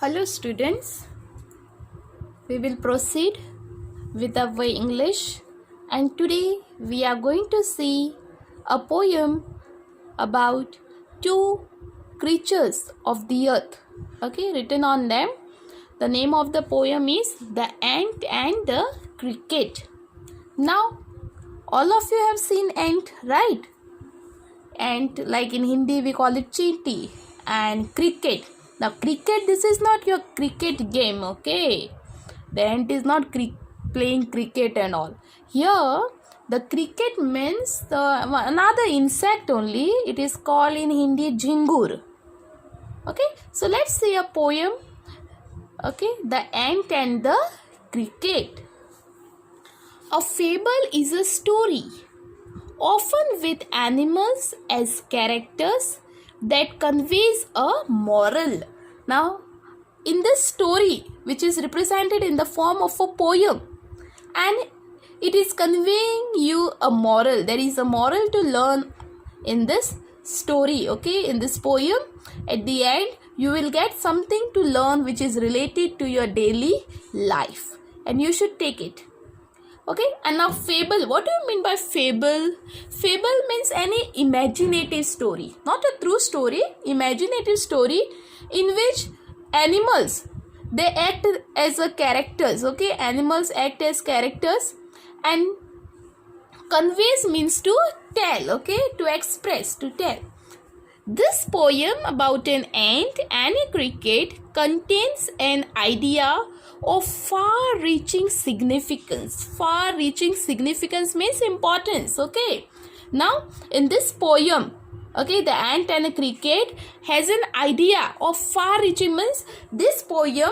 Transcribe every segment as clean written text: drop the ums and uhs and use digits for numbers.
Hello students, we will proceed with our English and today we are going to see a poem about two creatures of the earth, written on them. The name of the poem is The Ant and the Cricket. Now, all of you have seen ant, right? Ant, like in Hindi we call it cheeti, and cricket. Now cricket, this is not your cricket game, okay? The ant is not playing cricket and all. Here, the cricket means another insect only. It is called in Hindi jhingur. Okay, so let's see a poem. Okay, The Ant and the Cricket. A fable is a story, often with animals as characters, that conveys a moral. Now, in this story, which is represented in the form of a poem, and it is conveying you a moral. There is a moral to learn in this story, okay? In this poem, at the end, you will get something to learn which is related to your daily life, and you should take it. Okay, and now fable. What do you mean by fable? Fable means any imaginative story, not a true story, imaginative story in which animals, they act as a characters. Okay, animals act as characters, and conveys means to tell, okay, to express, to tell. This poem about an ant and a cricket contains an idea of far-reaching significance. Far-reaching significance means importance, okay? Now, in this poem, okay, The Ant and a Cricket has an idea of far-reaching means this poem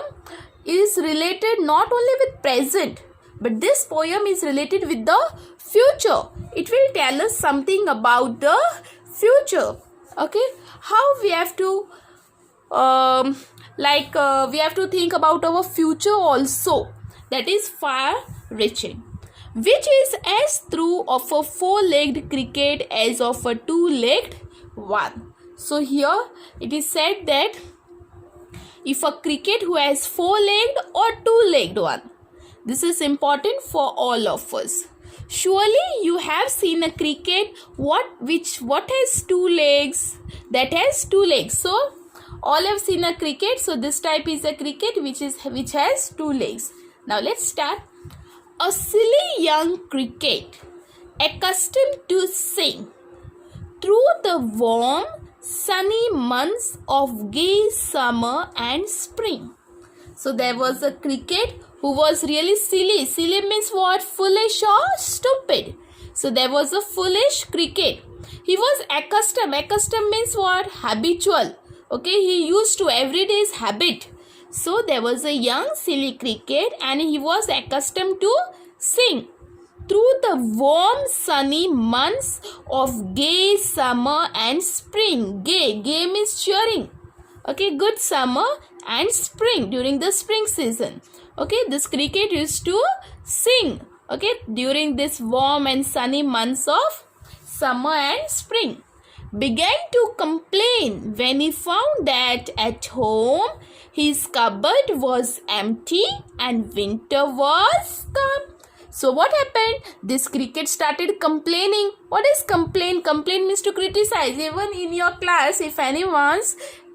is related not only with present, but this poem is related with the future. It will tell us something about the future. Okay, how we have to we have to think about our future also. That is far-reaching, which is as true of a four-legged cricket as of a two-legged one. So here it is said that if a cricket who has four-legged or two-legged one, this is important for all of us. Surely you have seen a cricket what has two legs, that has two legs. So all have seen a cricket. So this type is a cricket which has two legs. Now let's start. A silly young cricket, accustomed to sing through the warm sunny months of gay summer and spring. So there was a cricket who was really silly. Silly means what? Foolish or stupid. So there was a foolish cricket. He was accustomed. Accustomed means what? Habitual. Okay, he used to everyday's habit. So there was a young silly cricket and he was accustomed to sing through the warm sunny months of gay summer and spring. Gay means cheering. Okay, good summer and spring, during the spring season. Okay, this cricket used to sing, okay, during this warm and sunny months of summer and spring. Began to complain when he found that at home his cupboard was empty and winter was come. So what happened? This cricket started complaining. What is complain? Complain means to criticize. Even in your class, if anyone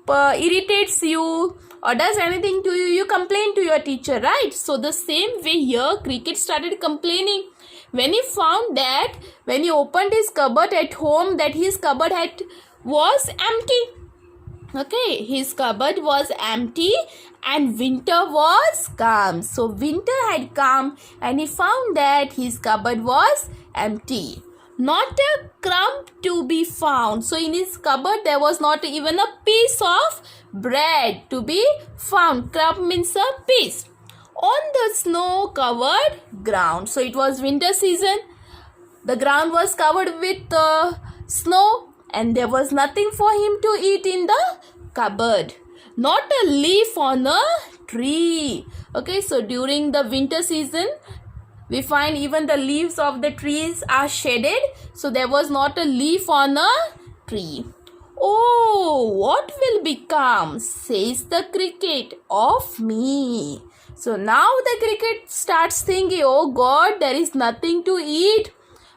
irritates you or does anything to you, you complain to your teacher, right? So the same way here, cricket started complaining when he found that when he opened his cupboard at home, that his cupboard was empty. Okay, his cupboard was empty and winter was come. So winter had come and he found that his cupboard was empty. Not a crumb to be found. So in his cupboard there was not even a piece of bread to be found. Crumb means a piece. On the snow covered ground. So it was winter season. The ground was covered with snow and there was nothing for him to eat in the cupboard. Not a leaf on a tree. Okay, so during the winter season, we find even the leaves of the trees are shaded. So there was not a leaf on a tree. Oh, what will become, says the cricket, of me? So now the cricket starts thinking, oh God, there is nothing to eat.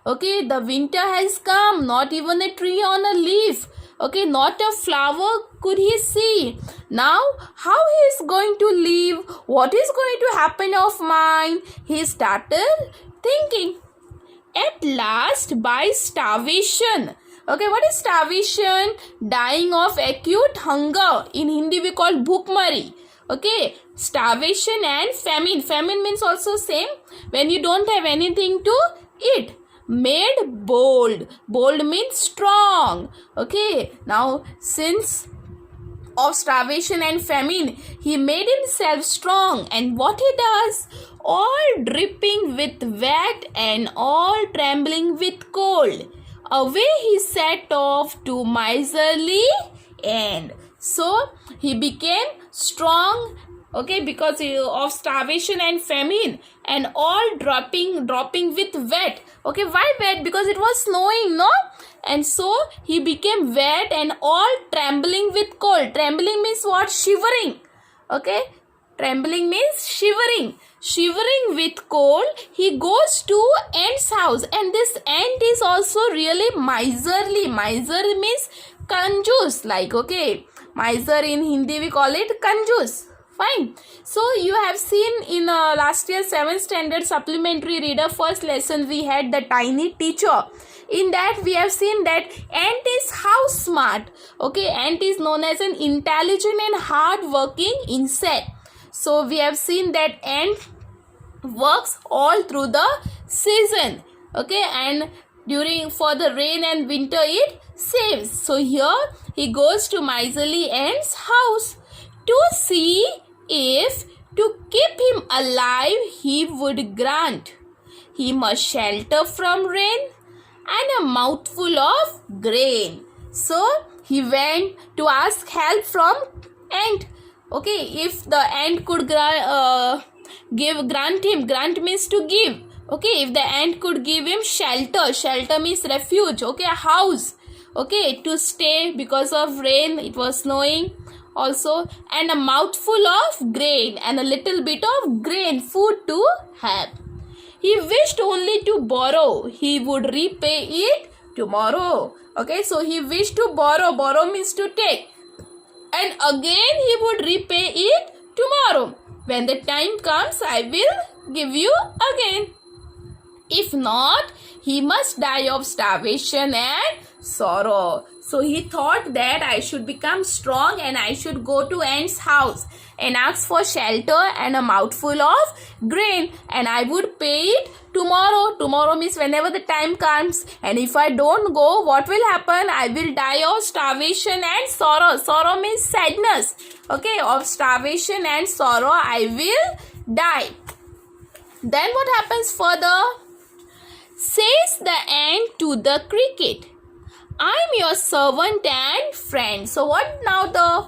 Okay, the winter has come, not even a tree on a leaf. Okay, not a flower could he see. Now, how he is going to live? What is going to happen of mine? He started thinking. At last, by starvation. Okay, what is starvation? Dying of acute hunger. In Hindi we call bhukmari. Okay, starvation and famine. Famine means also same. When you don't have anything to eat. Made bold. Bold means strong. Okay, now since of starvation and famine, he made himself strong. And what he does? All dripping with wet and all trembling with cold. Away he set off to miserly end. So he became strong, okay, because of starvation and famine, and all dropping with wet. Okay, why wet? Because it was snowing, no? And so he became wet and all trembling with cold. Trembling means what? Shivering. Okay, trembling means shivering. Shivering with cold, he goes to ant's house, and this ant is also really miserly. Miser means kanjus, like, okay, miser in Hindi we call it kanjus. Fine. So you have seen in last year 7th standard supplementary reader first lesson we had the tiny teacher. In that we have seen that ant is house smart. Okay, ant is known as an intelligent and hard working insect. So we have seen that ant works all through the season. Okay, and during for the rain and winter it saves. So here he goes to miserly ant's house to see if to keep him alive he would grant. He must shelter from rain and a mouthful of grain. So he went to ask help from ant. Okay, if the ant could grant him, grant means to give. Okay, if the ant could give him shelter, shelter means refuge. Okay, a house. Okay, to stay because of rain, it was snowing also, and a mouthful of grain and a little bit of grain, food to have. He wished only to borrow. He would repay it tomorrow. Okay, so he wished to borrow. Borrow means to take. And again he would repay it tomorrow. When the time comes, I will give you again. If not, he must die of starvation and sorrow. So he thought that I should become strong and I should go to ant's house and ask for shelter and a mouthful of grain, and I would pay it tomorrow. Tomorrow means whenever the time comes. And if I don't go, what will happen? I will die of starvation and sorrow. Sorrow means sadness. Okay, of starvation and sorrow I will die. Then what happens further? Says the ant to the cricket, I'm your servant and friend. So what now the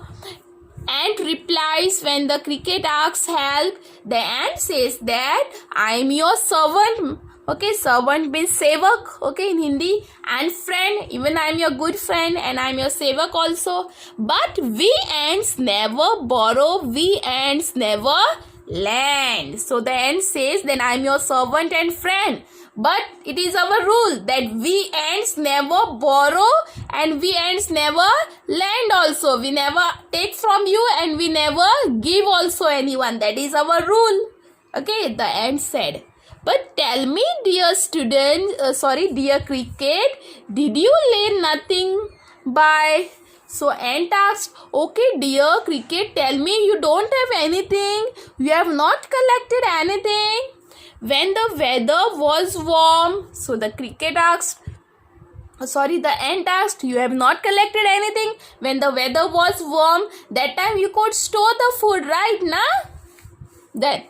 ant replies when the cricket asks help? The ant says that I am your servant. Okay, servant means sevak, okay, in Hindi, and friend, even I am your good friend and I am your sevak also. But we ants never borrow, we ants never lend. So the ant says, then I am your servant and friend. But it is our rule that we ants never borrow and we ants never lend also. We never take from you and we never give also anyone. That is our rule. Okay, the ant said. But tell me, dear dear cricket, did you lay nothing by? So ant asked, okay, dear cricket, tell me, you don't have anything. You have not collected anything. When the weather was warm, so the ant asked, you have not collected anything. When the weather was warm, that time you could store the food, right, na? Then,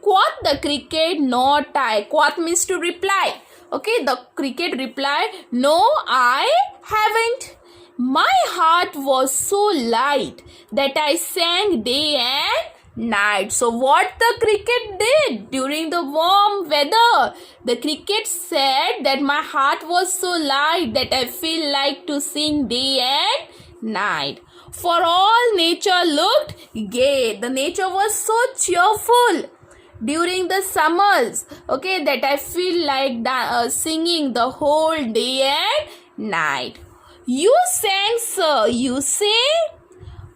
quoth the cricket, not I. Quoth means to reply. Okay, the cricket replied, no, I haven't. My heart was so light that I sang day and night. So what the cricket did during the warm weather? The cricket said that my heart was so light that I feel like to sing day and night. For all nature looked gay. The nature was so cheerful during the summers, okay, that I feel like singing the whole day and night. You sang, sir, you say.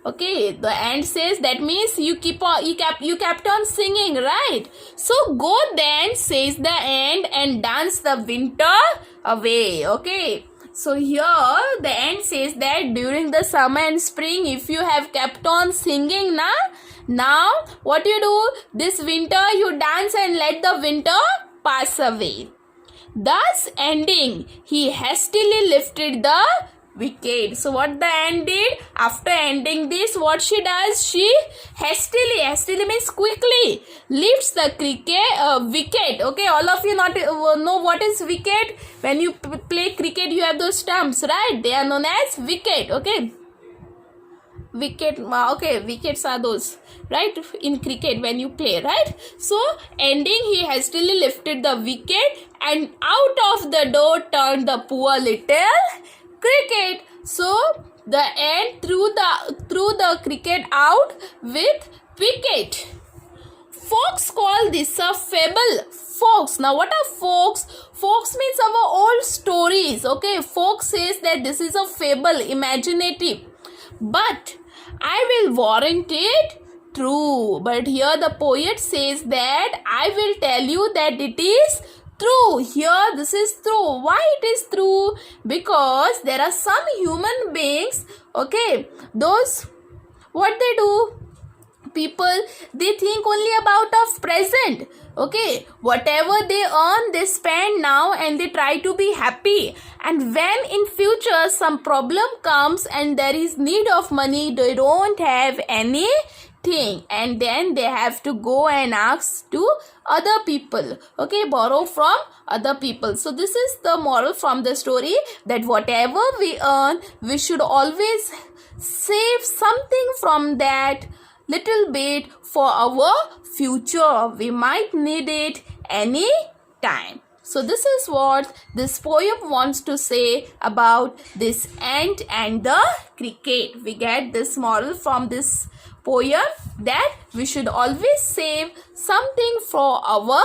Okay, the end says that means you kept on singing, right? So go then, says the end, and dance the winter away. Okay, so here the end says that during the summer and spring, if you have kept on singing, now what you do, this winter you dance and let the winter pass away. Thus ending, he hastily lifted the wicket. So what the end did, after ending this, what she does, she hastily means quickly, lifts the wicket. Okay, all of you not know what is wicket. When you play cricket, you have those stumps, right? They are known as wicket. Okay, wickets are those, right, in cricket when you play, right? So ending, he hastily lifted the wicket, and out of the door turned the poor little cricket. So the end threw the cricket out with wicket. Folks call this a fable. Folks. Now what are folks? Folks means our old stories. Okay, folks says that this is a fable, imaginative. But I will warrant it true. But here the poet says that I will tell you that it is true. Here this is true. Why it is true? Because there are some human beings, okay, those, what they do, people, they think only about of present. Okay, whatever they earn, they spend now and they try to be happy. And when in future some problem comes and there is need of money, they don't have anything, and then they have to go and ask to other people, okay, borrow from other people. So this is the moral from the story, that whatever we earn, we should always save something from that little bit for our future. We might need it any time. So this is what this poem wants to say about this ant and the cricket. We get this moral from this poem, that we should always save something for our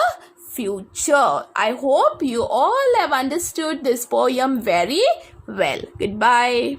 future. I hope you all have understood this poem very well. Goodbye.